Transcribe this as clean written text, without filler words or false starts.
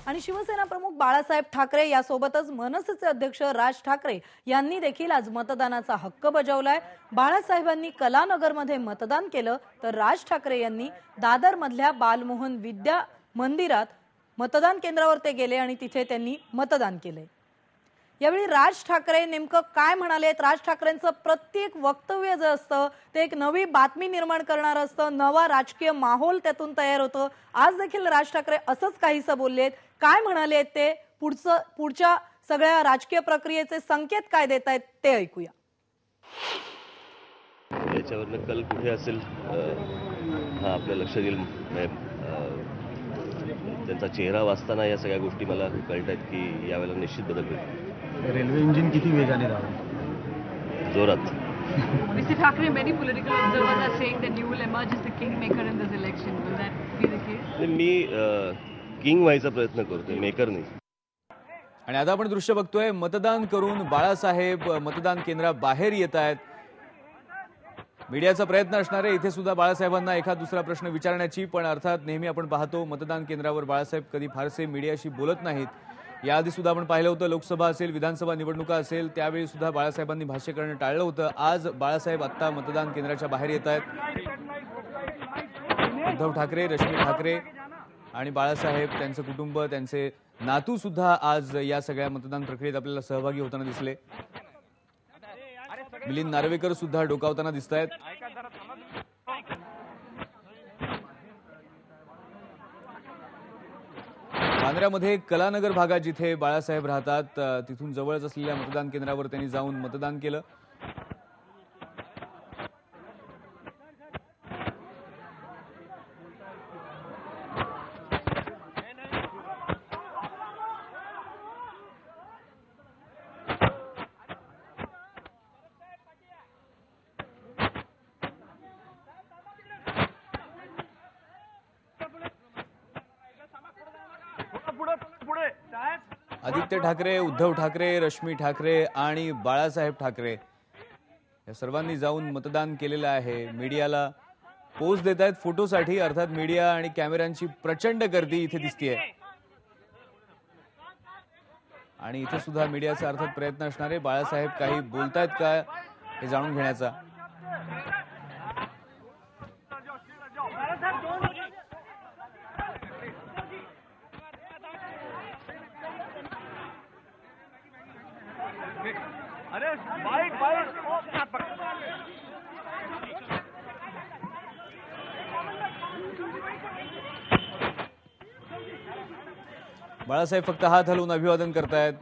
आणि शिवसेना प्रमुख बाळासाहेब ठाकरे यासोबतच मनसेचे अध्यक्ष राज ठाकरे यांनी देखील आज मतदानाचा हक्क बजावलाय। बाळासाहेबांनी कलानगरमध्ये मतदान केलं तर राज ठाकरे यांनी दादर मधल्या बालमोहन विद्या मंदिरात मतदान केंद्रावर ते गेले आणि तिथे त्यांनी मतदान केले। यावेळी राज ठाकरे नेमकं काय म्हणाले? राज ठाकरेंचं प्रत्येक वक्तव्य जे असतं ते एक नवी बातमी निर्माण करणारं असतं, नवा राजकीय माहोल त्यातून तयार होतं। आज देखील राज ठाकरे असंच काहीसं बोललेत। काय म्हणाले ते, पुढच्या सगळ्या राजकीय प्रक्रियेचे संकेत काय देत आहेत ते ऐकूया। याच्यावरनं कल कुठे असेल हा आपल्या लक्षात येईल। त्यांचा चेहरा वाचताना या सगळ्या गोष्टी मला कळत आहेत की यावेळेला निश्चित बदल होईल। रेल्वे इंजिन किती वेगाने धावेल? जोरात। Mr. Thackeray, many political observers are saying that you will emerge as the kingmaker in this election. Will that be the case? Me king व्हायचा प्रयत्न करतोय, मेकर नाही। आणि आता आपण दृश्य बघतोय, मतदान करून बाळासाहेब मतदान केंद्राबाहेर येत आहेत। मीडियाचा प्रयत्न असणार आहे इथे सुद्धा बाळासाहेबांना एखाद दुसरा प्रश्न विचारण्याची, पण अर्थात नेहमी आपण पाहतो मतदान केंद्रावर बाळासाहेब कधी फारसे मीडियाशी बोलत नाहीत। याआधी सुद्धा आपण पाहिलं होतं, लोकसभा असेल, विधानसभा निवडणुका असेल, त्यावेळी सुद्धा बाळासाहेबांनी भाष्य करणं टाळलं होतं। आज बाळासाहेब आता मतदान केंद्राच्या बाहेर येत आहेत। उद्धव ठाकरे, रश्मी ठाकरे आणि बाळासाहेब, त्यांचं कुटुंब, त्यांचे नातू सुद्धा आज या सगळ्या मतदान प्रक्रियेत आपल्याला सहभागी होताना दिसले। मिलिंद नार्वेकर सुद्धा डोकावताना दिसत आहेत। बांद्र्यामध्ये कलानगर भागात जिथे बाळासाहेब राहतात तिथून जवळच असलेल्या मतदान केंद्रावर त्यांनी जाऊन मतदान केलं। आदित्य ठाकरे, उद्धव ठाकरे, रश्मी ठाकरे आणि बाळासाहेब ठाकरे या सर्वांनी जाऊन मतदान केलेलं आहे। मीडियाला पोज देत आहेत फोटोसाठी। अर्थात मीडिया आणि कॅमेऱ्यांची प्रचंड गर्दी इथे दिसतेय आणि इथे सुद्धा मीडियाचा अर्थात प्रयत्न असणार आहे बाळासाहेब काही बोलतायत का हे जाणून घेण्याचा। बाळासाहेब फक्त हात हलवून अभिवादन करतायत।